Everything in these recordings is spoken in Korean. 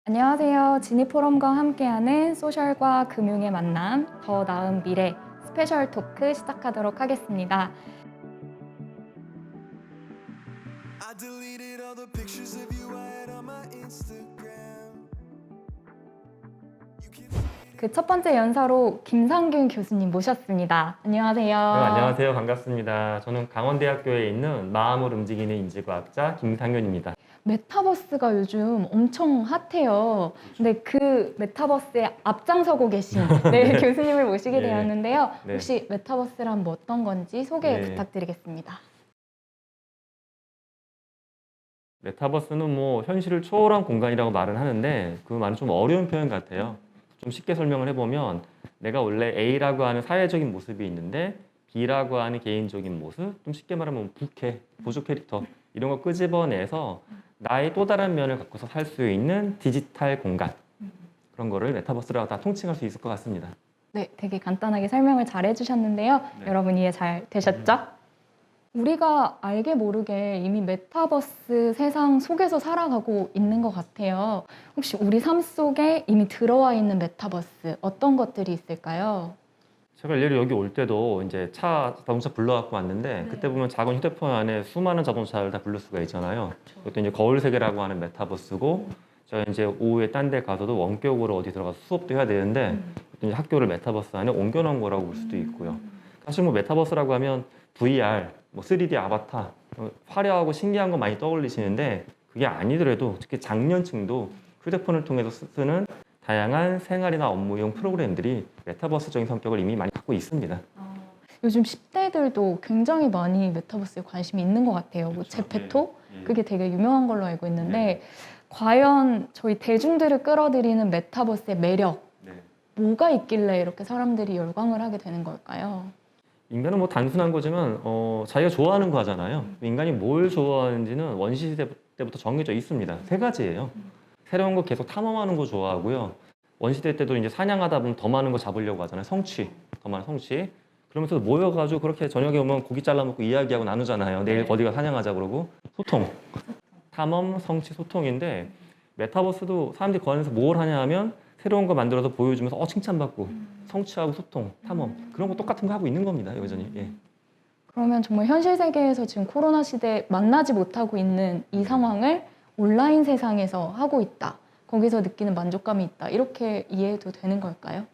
안녕하세요. 지니포럼과 함께하는 소셜과 금융의 만남, 더 나은 미래 스페셜 토크 시작하도록 하겠습니다. I deleted all the pictures of you I had on my Instagram. You can see it. 그 첫 번째 연사로 김상균 교수님 모셨습니다. 안녕하세요. 네, 안녕하세요. 반갑습니다. 저는 강원대학교에 있는 마음을 움직이는 인지과학자 김상윤입니다. 메타버스가 요즘 엄청 핫해요. 근데 그 메타버스에 앞장서고 계신 네, 교수님을 모시게 네. 되었는데요. 네. 혹시 메타버스란 뭐 어떤 건지 소개 네. 부탁드리겠습니다. 메타버스는 뭐 현실을 초월한 공간이라고 말은 하는데 그 말은 좀 어려운 표현 같아요. 좀 쉽게 설명을 해보면 내가 원래 A라고 하는 사회적인 모습이 있는데 B라고 하는 개인적인 모습, 좀 쉽게 말하면 부캐, 보조 캐릭터 이런 거 끄집어내서 나의 또 다른 면을 갖고서 살 수 있는 디지털 공간, 그런 거를 메타버스라고 다 통칭할 수 있을 것 같습니다. 네, 되게 간단하게 설명을 잘 해주셨는데요. 네. 여러분 이해 잘 되셨죠? 우리가 알게 모르게 이미 메타버스 세상 속에서 살아가고 있는 것 같아요. 혹시 우리 삶 속에 이미 들어와 있는 메타버스 어떤 것들이 있을까요? 제가 예를 여기 올 때도 이제 자동차 불러갖고 왔는데 네. 그때 보면 작은 휴대폰 안에 수많은 자동차를 다 부를 수가 있잖아요. 그것도 이제 거울 세계라고 하는 메타버스고 제가 이제 오후에 딴 데 가서도 원격으로 어디 들어가서 수업도 해야 되는데 그것도 이제 학교를 메타버스 안에 옮겨놓은 거라고 볼 수도 있고요. 사실 뭐 메타버스라고 하면 VR, 뭐 3D 아바타, 화려하고 신기한 거 많이 떠올리시는데 그게 아니더라도 특히 장년층도 휴대폰을 통해서 쓰는 다양한 생활이나 업무용 프로그램들이 메타버스적인 성격을 이미 많이 갖고 있습니다. 요즘 10대들도 굉장히 많이 메타버스에 관심이 있는 것 같아요. 뭐 그렇죠. 제페토? 예. 그게 되게 유명한 걸로 알고 있는데 네. 과연 저희 대중들을 끌어들이는 메타버스의 매력 네. 뭐가 있길래 이렇게 사람들이 열광을 하게 되는 걸까요? 인간은 뭐 단순한 거지만 자기가 좋아하는 거 하잖아요. 인간이 뭘 좋아하는지는 원시시대 때부터 정해져 있습니다. 세 가지예요. 새로운 거 계속 탐험하는 거 좋아하고요. 원시대 때도 이제 사냥하다 보면 더 많은 거 잡으려고 하잖아요. 성취, 더 많은 성취. 그러면서 모여가지고 그렇게 저녁에 오면 고기 잘라 먹고 이야기하고 나누잖아요. 내일 어디가 사냥하자 그러고 소통, 탐험, 성취, 소통인데 메타버스도 사람들이 그 안에서 뭘 하냐 하면 새로운 거 만들어서 보여주면서 칭찬받고 성취하고 소통, 탐험 그런 거 똑같은 거 하고 있는 겁니다. 여전히. 예. 그러면 정말 현실 세계에서 지금 코로나 시대에 만나지 못하고 있는 이 상황을 온라인 세상에서 하고 있다. 거기서 느끼는 만족감이 있다. 이렇게 이해해도 되는 걸까요?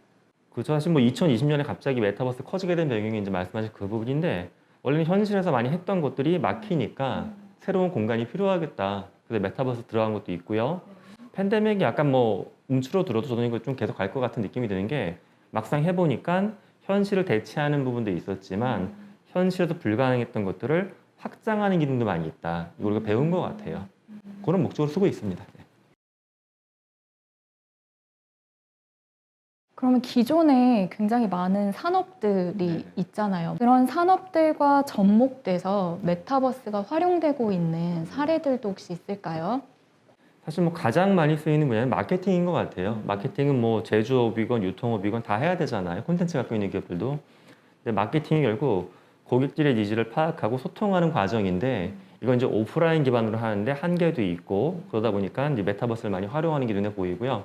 그렇죠. 사실 뭐 2020년에 갑자기 메타버스 커지게 된 배경이 이제 말씀하신 그 부분인데 원래는 현실에서 많이 했던 것들이 막히니까 새로운 공간이 필요하겠다. 그래서 메타버스 들어간 것도 있고요. 팬데믹이 약간 뭐 움츠러들어도 저는 이거 좀 계속 갈 것 같은 느낌이 드는 게 막상 해보니까 현실을 대체하는 부분도 있었지만 현실에서 불가능했던 것들을 확장하는 기능도 많이 있다. 이걸 우리가 배운 것 같아요. 그런 목적으로 쓰고 있습니다. 네. 그러면 기존에 굉장히 많은 산업들이 네네. 있잖아요. 그런 산업들과 접목돼서 메타버스가 활용되고 있는 사례들도 혹시 있을까요? 사실 뭐 가장 많이 쓰이는 분야는 마케팅인 것 같아요. 마케팅은 뭐 제조업이건 유통업이건 다 해야 되잖아요. 콘텐츠 갖고 있는 기업들도. 근데 마케팅이 결국 고객들의 니즈를 파악하고 소통하는 과정인데 이건 이제 오프라인 기반으로 하는데 한계도 있고 그러다 보니까 이제 메타버스를 많이 활용하는 게 눈에 보이고요.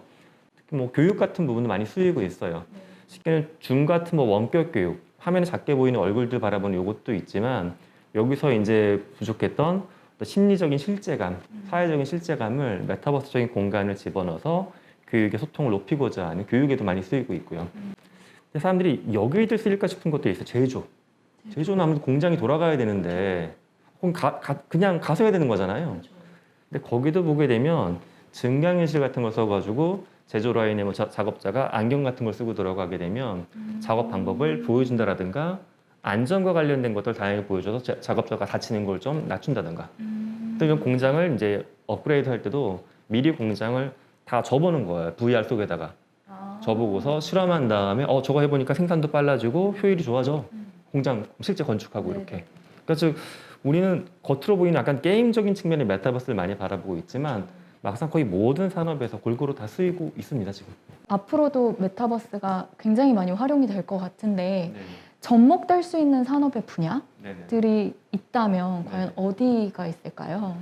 특히 뭐 교육 같은 부분도 많이 쓰이고 있어요. 쉽게는 줌 같은 뭐 원격 교육, 화면에 작게 보이는 얼굴들 바라보는 이것도 있지만 여기서 이제 부족했던 또 심리적인 실제감, 사회적인 실제감을 메타버스적인 공간을 집어넣어서 교육의 소통을 높이고자 하는 교육에도 많이 쓰이고 있고요. 근데 사람들이 여기에도 쓰일까 싶은 것도 있어요. 제조. 제조는 아무래도 공장이 돌아가야 되는데 혹은 그냥 가서 해야 되는 거잖아요. 근데 거기도 보게 되면 증강현실 같은 걸 써가지고 제조 라인에 뭐 작업자가 안경 같은 걸 쓰고 들어가게 되면 작업 방법을 보여준다라든가 안전과 관련된 것들 다양하게 보여줘서 작업자가 다치는 걸 좀 낮춘다든가 또 이런 공장을 이제 업그레이드 할 때도 미리 공장을 다 접어놓은 거예요. VR 속에다가 접보고서 실험한 다음에 저거 해보니까 생산도 빨라지고 효율이 좋아져. 공장 실제 건축하고 이렇게. 그래서 우리는 겉으로 보이는 약간 게임적인 측면의 메타버스를 많이 바라보고 있지만 막상 거의 모든 산업에서 골고루 다 쓰이고 있습니다 지금. 앞으로도 메타버스가 굉장히 많이 활용이 될 것 같은데 네. 접목될 수 있는 산업의 네네. 분야들이 있다면 네. 과연 어디가 있을까요?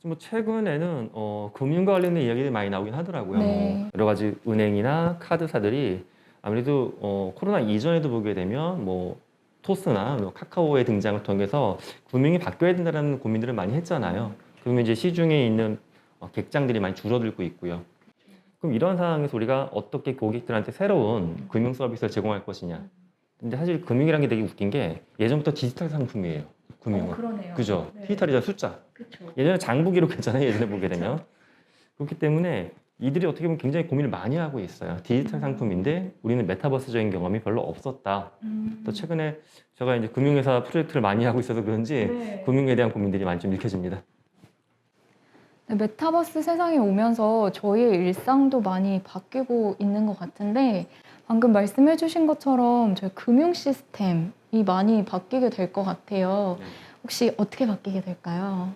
뭐 최근에는 금융과 관련된 이야기들이 많이 나오긴 하더라고요. 네. 뭐 여러 가지 은행이나 카드사들이 아무래도 코로나 이전에도 보게 되면 뭐 토스나 뭐 카카오의 등장을 통해서 금융이 바뀌어야 된다는 고민들을 많이 했잖아요. 그러면 이제 시중에 있는 객장들이 많이 줄어들고 있고요. 그럼 이런 상황에서 우리가 어떻게 고객들한테 새로운 금융 서비스를 제공할 것이냐. 근데 사실 금융이라는 게 되게 웃긴 게 예전부터 디지털 상품이에요. 금융은. 그러네요. 그죠? 네. 디지털이자 숫자. 그렇죠. 예전에 장부 기록했잖아요. 예전에 보게 되면. 그렇기 때문에 이들이 어떻게 보면 굉장히 고민을 많이 하고 있어요. 디지털 상품인데 우리는 메타버스적인 경험이 별로 없었다. 또 최근에 제가 이제 금융회사 프로젝트를 많이 하고 있어서 그런지 네. 금융에 대한 고민들이 많이 좀 읽혀집니다. 네, 메타버스 세상에 오면서 저희의 일상도 많이 바뀌고 있는 것 같은데 방금 말씀해 주신 것처럼 저희 금융 시스템이 많이 바뀌게 될 것 같아요. 네. 혹시 어떻게 바뀌게 될까요?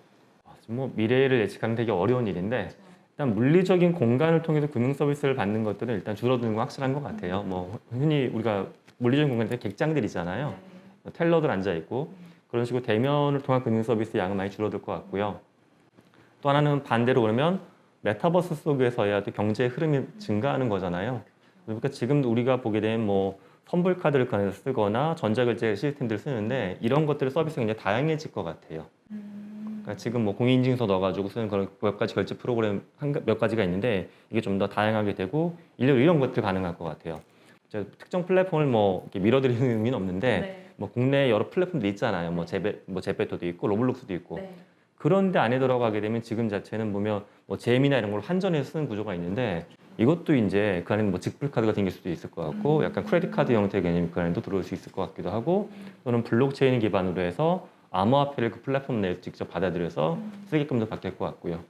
뭐 미래를 예측하는 되게 어려운 일인데 일단 물리적인 공간을 통해서 금융 서비스를 받는 것들은 일단 줄어드는 건 확실한 것 같아요. 뭐 흔히 우리가 물리적인 공간에 객장들이잖아요. 텔러들 앉아 있고 그런 식으로 대면을 통한 금융 서비스 양은 많이 줄어들 것 같고요. 또 하나는 반대로 그러면 메타버스 속에서야 또 경제의 흐름이 증가하는 거잖아요. 그러니까 지금 우리가 보게 되면 뭐 선불 카드를 꺼내서 쓰거나 전자결제 시스템들을 쓰는데 이런 것들의 서비스가 굉장히 다양해질 것 같아요. 그러니까 지금 뭐 공인인증서 넣어가지고 쓰는 그런 몇 가지 결제 프로그램 몇 가지가 있는데 이게 좀 더 다양하게 되고 이런 것들 가능할 것 같아요. 특정 플랫폼을 뭐 이렇게 밀어드리는 의미는 없는데 뭐 국내 여러 플랫폼도 있잖아요. 뭐 제페토도 있고 로블록스도 있고 그런데 안에 들어가게 되면 지금 자체는 보면 뭐 잼이나 이런 걸 한전에서 쓰는 구조가 있는데 이것도 이제 그 안에는 뭐 직불 카드가 생길 수도 있을 것 같고 약간 크레딧 카드 형태의 개념이 그 안에도 들어올 수 있을 것 같기도 하고 또는 블록체인 기반으로 해서 암호화폐를 그 플랫폼 내에서 직접 받아들여서 쓰게끔도 바뀔 것 같고요.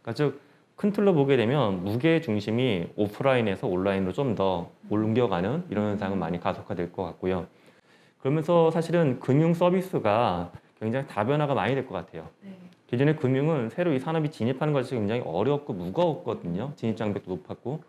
그러니까 즉 큰 틀로 보게 되면 무게 중심이 오프라인에서 온라인으로 좀 더 옮겨가는 이런 현상은 많이 가속화될 것 같고요. 그러면서 사실은 금융 서비스가 굉장히 다변화가 많이 될 것 같아요. 기존의 금융은 새로 이 산업이 진입하는 것이 굉장히 어렵고 무거웠거든요. 진입 장벽도 높았고.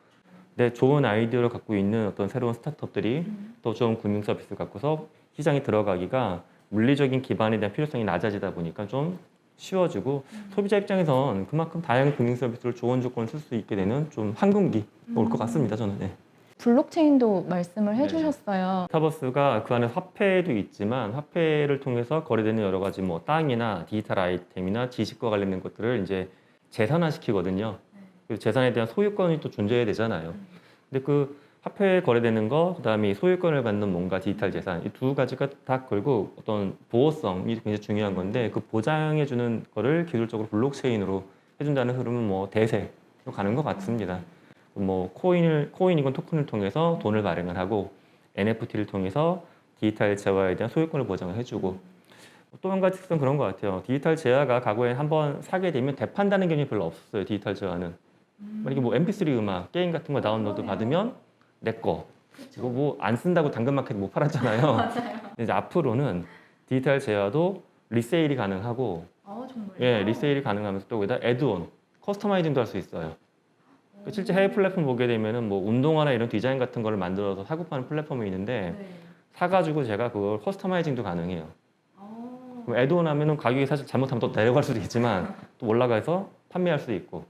근데 좋은 아이디어를 갖고 있는 어떤 새로운 스타트업들이 또 좋은 금융 서비스를 갖고서 시장에 들어가기가 물리적인 기반에 대한 필요성이 낮아지다 보니까 좀 쉬워지고 소비자 입장에선 그만큼 다양한 금융 서비스를 좋은 조건을 쓸 수 있게 되는 좀 황금기 올 것 같습니다. 저는. 네. 블록체인도 말씀을 해주셨어요. 메타버스가 그 안에 화폐도 있지만 화폐를 통해서 거래되는 여러 가지 뭐 땅이나 디지털 아이템이나 지식과 관련된 것들을 이제 재산화시키거든요. 그리고 재산에 대한 소유권이 또 존재해야 되잖아요. 근데 그 화폐에 거래되는 거, 그다음에 소유권을 갖는 뭔가 디지털 재산 이 두 가지가 다 결국 어떤 보호성이 굉장히 중요한 건데 그 보장해주는 거를 기술적으로 블록체인으로 해준다는 흐름은 뭐 대세로 가는 것 같습니다. 뭐 코인이건 토큰을 통해서 돈을 발행을 하고 NFT를 통해서 디지털 재화에 대한 소유권을 보장을 해주고 또 한 가지 특성 그런 것 같아요. 디지털 재화가 과거에 한번 사게 되면 되판다는 개념이 별로 없었어요. 디지털 재화는 만약에 뭐 MP3 음악, 게임 같은 거 다운로드 받으면 내 거. 이거 뭐 안 쓴다고 당근마켓 못 팔았잖아요. 근데 이제 앞으로는 디지털 재화도 리세일이 가능하고 정말요? 예, 리세일이 가능하면서 또 거기다 애드온, 커스터마이징도 할 수 있어요. 실제 해외 플랫폼 보게 되면은 뭐 운동화나 이런 디자인 같은 거를 만들어서 사고 파는 플랫폼이 있는데 사가지고 제가 그걸 커스터마이징도 가능해요. 그럼 애드온 하면은 가격이 사실 잘못하면 또 내려갈 수도 있지만 또 올라가서 판매할 수도 있고.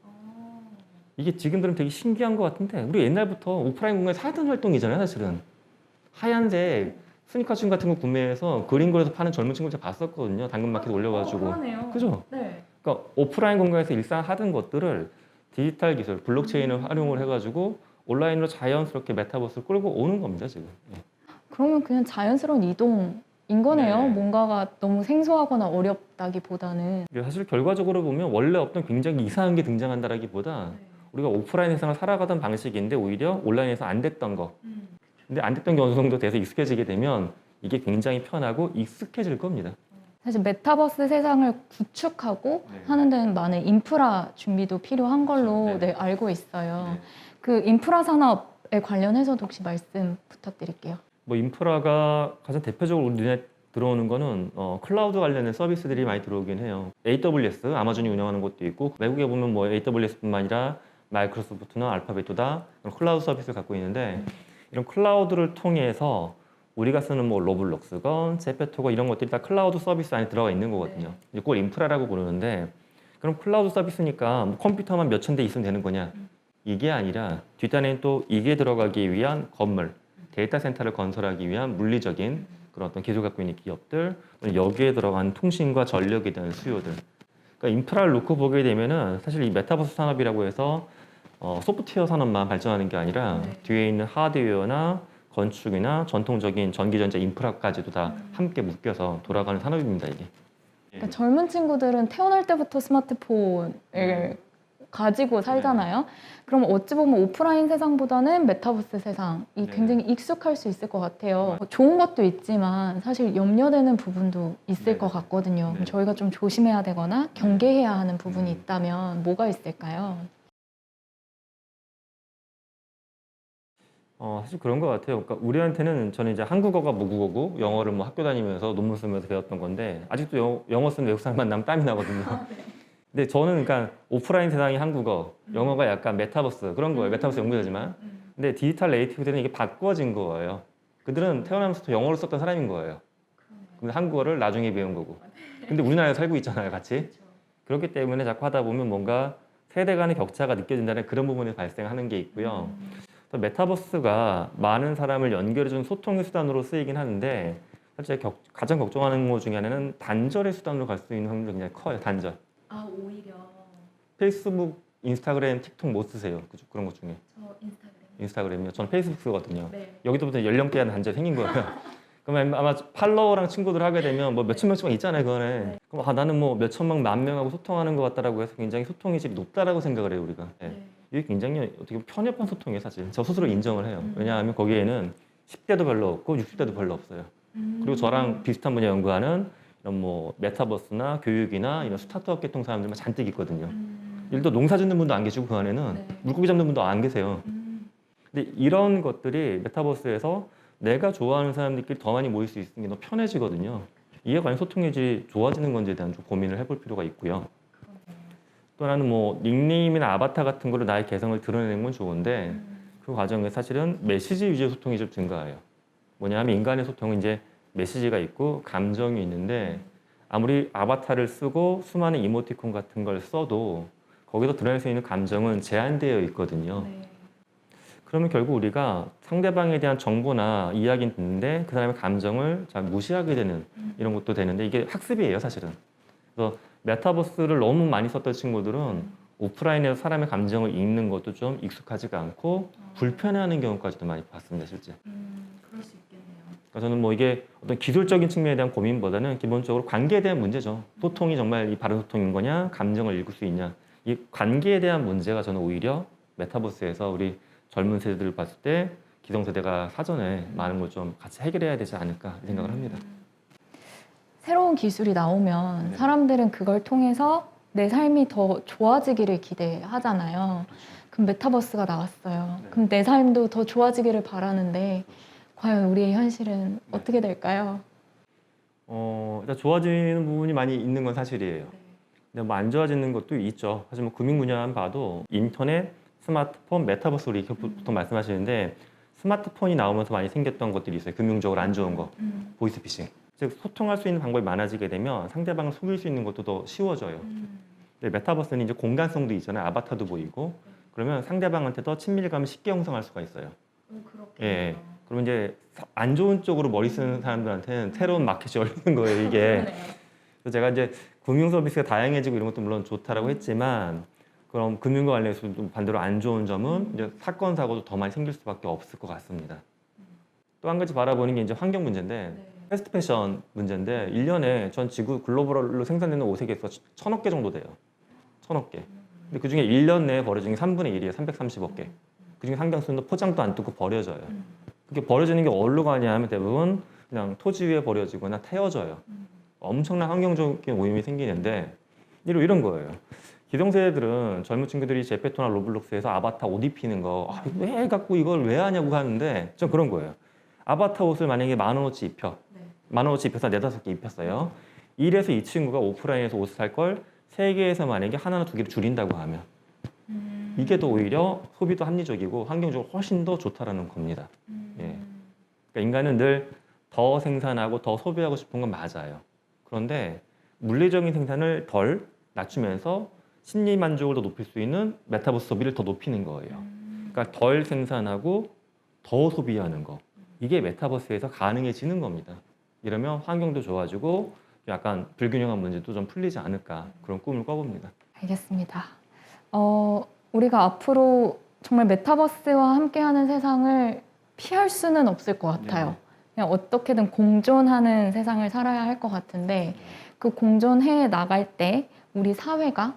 이게 지금 들으면 되게 신기한 것 같은데 우리 옛날부터 오프라인 공간에서 하던 활동이잖아요. 사실은 하얀색 스니커 춤 같은 거 구매해서 그린거리에서 파는 젊은 친구들 제가 봤었거든요. 당근마켓 올려가지고. 그러네요. 그죠? 네. 그러니까 오프라인 공간에서 일상 하던 것들을 디지털 기술, 블록체인을 활용을 해가지고 온라인으로 자연스럽게 메타버스를 끌고 오는 겁니다, 지금. 네. 그러면 그냥 자연스러운 이동인 거네요. 네. 뭔가가 너무 생소하거나 어렵다기보다는. 사실 결과적으로 보면 원래 없던 굉장히 이상한 게 등장한다라기보다 우리가 오프라인 세상을 살아가던 방식인데 오히려 온라인에서 안 됐던 거. 근데 안 됐던 게 어느 정도 돼서 익숙해지게 되면 이게 굉장히 편하고 익숙해질 겁니다. 사실 메타버스 세상을 구축하고 네. 하는 데는 많은 인프라 준비도 필요한 걸로 그렇죠. 네. 알고 있어요. 네. 그 인프라 산업에 관련해서도 혹시 말씀 부탁드릴게요. 뭐 인프라가 가장 대표적으로 우리 눈에 들어오는 거는 클라우드 관련된 서비스들이 많이 들어오긴 해요. AWS, 아마존이 운영하는 것도 있고 외국에 보면 뭐 AWS뿐만 아니라 마이크로소프트나 알파벳도다 클라우드 서비스를 갖고 있는데 이런 클라우드를 통해서 우리가 쓰는 뭐 로블록스건 제페토건 이런 것들이 다 클라우드 서비스 안에 들어가 있는 거거든요. 이제 그걸 인프라라고 부르는데 그럼 클라우드 서비스니까 뭐 컴퓨터만 몇천 대 있으면 되는 거냐? 이게 아니라 뒷단에는 또 이게 들어가기 위한 건물, 데이터 센터를 건설하기 위한 물리적인 그런 어떤 기술 갖고 있는 기업들, 여기에 들어간 통신과 전력에 대한 수요들. 그러니까 인프라를 놓고 보게 되면은 사실 이 메타버스 산업이라고 해서 소프트웨어 산업만 발전하는 게 아니라 뒤에 있는 하드웨어나 건축이나 전통적인 전기전자 인프라까지도 다 함께 묶여서 돌아가는 산업입니다, 이게. 그러니까 젊은 친구들은 태어날 때부터 스마트폰을 가지고 살잖아요. 그럼 어찌 보면 오프라인 세상보다는 메타버스 세상이 네. 굉장히 익숙할 수 있을 것 같아요. 좋은 것도 있지만 사실 염려되는 부분도 있을 네. 것 같거든요. 네. 저희가 좀 조심해야 되거나 경계해야 하는 부분이 음. 있다면 뭐가 있을까요? 사실 그런 것 같아요. 그러니까 우리한테는 저는 이제 한국어가 모국어고 영어를 뭐 학교 다니면서 논문 쓰면서 배웠던 건데 아직도 영어 쓰는 외국 사람 만나면 땀이 나거든요. 근데 저는 그러니까 오프라인 세상이 한국어, 영어가 약간 메타버스 그런 거예요. 메타버스 연구자지만. 근데 디지털 네이티브들은 이게 바꿔진 거예요. 그들은 태어나면서부터 영어를 썼던 사람인 거예요. 근데 한국어를 나중에 배운 거고. 근데 우리나라에 살고 있잖아요, 같이. 그렇기 때문에 자꾸 하다 보면 뭔가 세대 간의 격차가 느껴진다는 그런 부분이 발생하는 게 있고요. 또 메타버스가 많은 사람을 연결해주는 소통의 수단으로 쓰이긴 하는데 사실 가장 걱정하는 것 중에 하나는 단절의 수단으로 갈 수 있는 확률이 굉장히 커요. 단절. 아 오히려 페이스북, 인스타그램, 틱톡 못 쓰세요. 그런 것 중에. 저 인스타그램이요. 저는 페이스북 쓰거든요. 네. 여기서부터 연령대에 대한 단절이 생긴 거예요. 그러면 아마 팔로워랑 친구들 하게 되면 뭐 몇천 명씩 있잖아요, 그거는. 네. 그럼 나는 뭐 몇천만 만 명하고 소통하는 것 같다라고 해서 굉장히 소통의 질이 높다라고 생각을 해요, 우리가. 네. 이게 굉장히 어떻게 보면 편협한 소통이에요, 사실. 저 스스로 인정을 해요. 왜냐하면 거기에는 10대도 별로 없고 60대도 별로 없어요. 그리고 저랑 비슷한 분야 연구하는 이런 뭐 메타버스나 교육이나 이런 스타트업 계통 사람들만 잔뜩 있거든요. 예를 들어 농사 짓는 분도 안 계시고 그 안에는 네. 물고기 잡는 분도 안 계세요. 근데 이런 것들이 메타버스에서 내가 좋아하는 사람들끼리 더 많이 모일 수 있는 게 더 편해지거든요. 이게 과연 소통의 질이 좋아지는 건지에 대한 좀 고민을 해볼 필요가 있고요. 또 하나는 뭐 닉네임이나 아바타 같은 걸로 나의 개성을 드러내는 건 좋은데 그 과정에 사실은 메시지 위주의 소통이 좀 증가해요. 뭐냐면 인간의 소통은 이제 메시지가 있고 감정이 있는데 아무리 아바타를 쓰고 수많은 이모티콘 같은 걸 써도 거기서 드러낼 수 있는 감정은 제한되어 있거든요. 그러면 결국 우리가 상대방에 대한 정보나 이야기는 듣는데 그 사람의 감정을 잘 무시하게 되는 이런 것도 되는데 이게 학습이에요, 사실은. 그래서 메타버스를 너무 많이 썼던 친구들은 오프라인에서 사람의 감정을 읽는 것도 좀 익숙하지가 않고 불편해하는 경우까지도 많이 봤습니다, 실제. 그럴 수 있겠네요. 그러니까 저는 뭐 이게 어떤 기술적인 측면에 대한 고민보다는 기본적으로 관계에 대한 문제죠. 소통이 정말 이 바른 소통인 거냐, 감정을 읽을 수 있냐. 이 관계에 대한 문제가 저는 오히려 메타버스에서 우리 젊은 세대들을 봤을 때 기성세대가 사전에 많은 걸 좀 같이 해결해야 되지 않을까 생각을 합니다. 새로운 기술이 나오면 네. 사람들은 그걸 통해서 내 삶이 더 좋아지기를 기대하잖아요. 그럼 메타버스가 나왔어요. 네. 그럼 내 삶도 더 좋아지기를 바라는데 과연 우리의 현실은 어떻게 될까요? 일단 좋아지는 부분이 많이 있는 건 사실이에요. 근데 뭐 안 좋아지는 것도 있죠. 사실 뭐 금융 분야만 봐도 인터넷, 스마트폰, 메타버스 우리 이렇게 보통 말씀하시는데 스마트폰이 나오면서 많이 생겼던 것들이 있어요. 금융적으로 안 좋은 거, 보이스피싱. 즉 소통할 수 있는 방법이 많아지게 되면 상대방을 속일 수 있는 것도 더 쉬워져요. 근데 메타버스는 이제 공간성도 있잖아요. 아바타도 보이고 그러면 상대방한테 더 친밀감을 쉽게 형성할 수가 있어요. 예. 그러면 이제 안 좋은 쪽으로 머리 쓰는 사람들한테는 새로운 마켓이 열리는 거예요, 이게. 그래서 제가 이제 금융 서비스가 다양해지고 이런 것도 물론 좋다라고 했지만 그럼 금융과 관련해서 좀 반대로 안 좋은 점은 이제 사건 사고도 더 많이 생길 수밖에 없을 것 같습니다. 또 한 가지 바라보는 게 이제 환경 문제인데 패스트 패션 문제인데 1년에 전 지구 글로벌로 생산되는 옷의 개수가 1,000억 개 정도 돼요. 1,000억 개. 근데 그중에 1년 내에 버려지는 게 3분의 1이에요. 330억 개. 그중에 상당수는 포장도 안 뜯고 버려져요. 그게 버려지는 게 어디로 가냐 하면 대부분 그냥 토지 위에 버려지거나 태워져요. 엄청난 환경적인 오염이 생기는데 이런 거예요. 기성세대들은 젊은 친구들이 제페토나 로블록스에서 아바타 옷 입히는 거 왜 갖고 이걸 왜 하냐고 하는데 전 그런 거예요. 아바타 옷을 만약에 10,000원어치 입혀. 10,000원어치 입혀서 4-5개 입혔어요. 이래서 이 친구가 오프라인에서 옷을 살 걸 3개에서 만약에 하나나 2개를 줄인다고 하면 이게 더 오히려 소비도 합리적이고 환경적으로 훨씬 더 좋다라는 겁니다. 예. 그러니까 인간은 늘 더 생산하고 더 소비하고 싶은 건 맞아요. 그런데 물리적인 생산을 덜, 낮추면서 심리 만족을 더 높일 수 있는 메타버스 소비를 더 높이는 거예요. 그러니까 덜 생산하고 더 소비하는 거. 이게 메타버스에서 가능해지는 겁니다. 이러면 환경도 좋아지고 약간 불균형한 문제도 좀 풀리지 않을까 그런 꿈을 꿔봅니다. 알겠습니다. 우리가 앞으로 정말 메타버스와 함께하는 세상을 피할 수는 없을 것 같아요. 그냥 어떻게든 공존하는 세상을 살아야 할 것 같은데 그 공존해 나갈 때 우리 사회가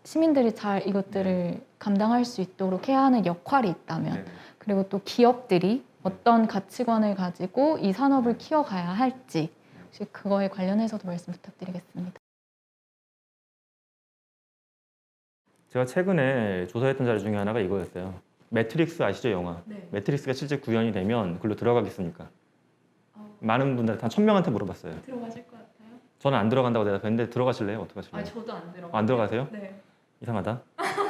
시민들이 잘 이것들을 감당할 수 있도록 해야 하는 역할이 있다면 그리고 또 기업들이 어떤 가치관을 가지고 이 산업을 키워가야 할지 혹시 그거에 관련해서도 말씀 부탁드리겠습니다. 제가 최근에 조사했던 자료 중에 하나가 이거였어요. 매트릭스 아시죠, 영화? 네. 매트릭스가 실제 구현이 되면 그걸로 들어가겠습니까? 많은 분들한테 한 1000명한테 물어봤어요. 들어가실 것 같아요? 저는 안 들어간다고 대답했는데 들어가실래요? 어떻게 하실래요? 저도 안 들어가요. 안 들어가세요? 네. 이상하다.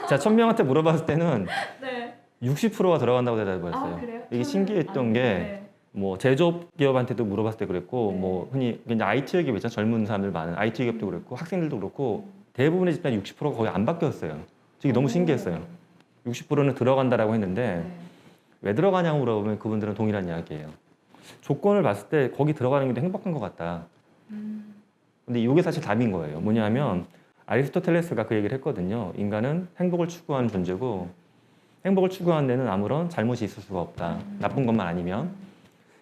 제가 1000명한테 물어봤을 때는 네. 60%가 들어간다고 대답을 했어요. 그래요? 이게 신기했던 게 뭐 제조업 기업한테도 물어봤을 때 그랬고 뭐 흔히 그냥 IT 기업 있잖아요. 젊은 사람들 많은 IT 기업도 그랬고 학생들도 그렇고 대부분의 집단 60%가 거의 안 바뀌었어요. 이게 너무 신기했어요. 60%는 들어간다라고 했는데 왜 들어가냐고 물어보면 그분들은 동일한 이야기예요. 조건을 봤을 때 거기 들어가는 게 더 행복한 것 같다. 근데 이게 사실 답인 거예요. 뭐냐면 아리스토텔레스가 그 얘기를 했거든요. 인간은 행복을 추구하는 존재고 행복을 추구하는 데는 아무런 잘못이 있을 수가 없다. 나쁜 것만 아니면.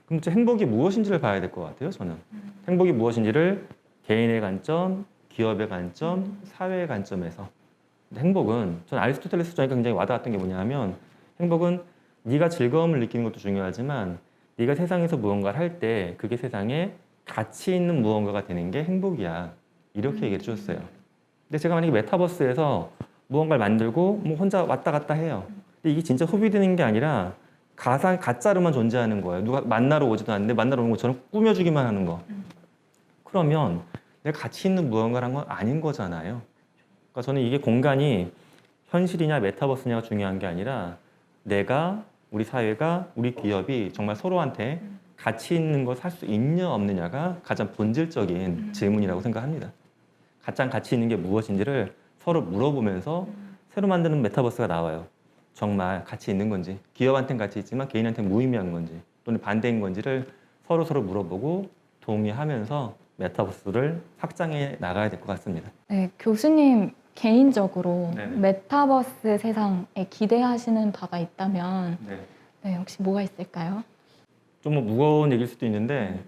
그럼 행복이 무엇인지를 봐야 될 것 같아요. 저는 행복이 무엇인지를 개인의 관점, 기업의 관점, 사회의 관점에서. 근데 행복은 전 아리스토텔레스 주장이 굉장히 와닿았던 게 뭐냐면 행복은 네가 즐거움을 느끼는 것도 중요하지만 네가 세상에서 무언가를 할 때 그게 세상에 가치 있는 무언가가 되는 게 행복이야. 이렇게 얘기해 주셨어요. 근데 제가 만약에 메타버스에서 무언가를 만들고 뭐 혼자 왔다 갔다 해요. 근데 이게 진짜 소비되는 게 아니라 가짜로만 존재하는 거예요. 누가 만나러 오지도 않는데 만나러 오는 것처럼 꾸며주기만 하는 거. 그러면 내가 가치 있는 무언가란 건 아닌 거잖아요. 그러니까 저는 이게 공간이 현실이냐 메타버스냐가 중요한 게 아니라 내가, 우리 사회가, 우리 기업이 정말 서로한테 가치 있는 걸 살 수 있냐 없느냐가 가장 본질적인 질문이라고 생각합니다. 가장 가치 있는 게 무엇인지를 서로 물어보면서 새로 만드는 메타버스가 나와요. 정말 가치 있는 건지, 기업한테는 가치 있지만 개인한테는 무의미한 건지 또는 반대인 건지를 서로 물어보고 동의하면서 메타버스를 확장해 나가야 될 것 같습니다. 네, 교수님 개인적으로 네네. 메타버스 세상에 기대하시는 바가 있다면 혹시 뭐가 있을까요? 좀 뭐 무거운 얘기일 수도 있는데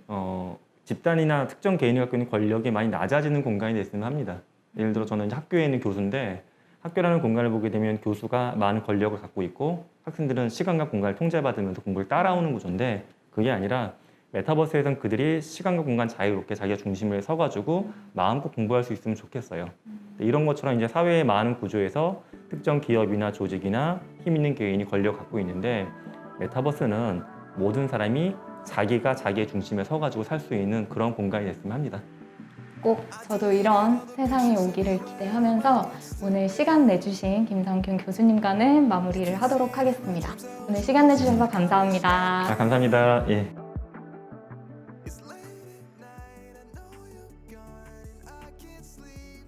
집단이나 특정 개인이 갖고 있는 권력이 많이 낮아지는 공간이 됐으면 합니다. 예를 들어 저는 이제 학교에 있는 교수인데 학교라는 공간을 보게 되면 교수가 많은 권력을 갖고 있고 학생들은 시간과 공간을 통제받으면서 공부를 따라오는 구조인데 그게 아니라 메타버스에선 그들이 시간과 공간 자유롭게 자기가 중심에 서가지고 마음껏 공부할 수 있으면 좋겠어요. 이런 것처럼 이제 사회의 많은 구조에서 특정 기업이나 조직이나 힘 있는 개인이 권력을 갖고 있는데 메타버스는 모든 사람이 자기가 자기의 중심에 서가지고 살 수 있는 그런 공간이 됐으면 합니다. 꼭 저도 이런 세상이 오기를 기대하면서 오늘 시간 내주신 김성균 교수님과는 마무리를 하도록 하겠습니다. 오늘 시간 내주셔서 감사합니다. 감사합니다. 예.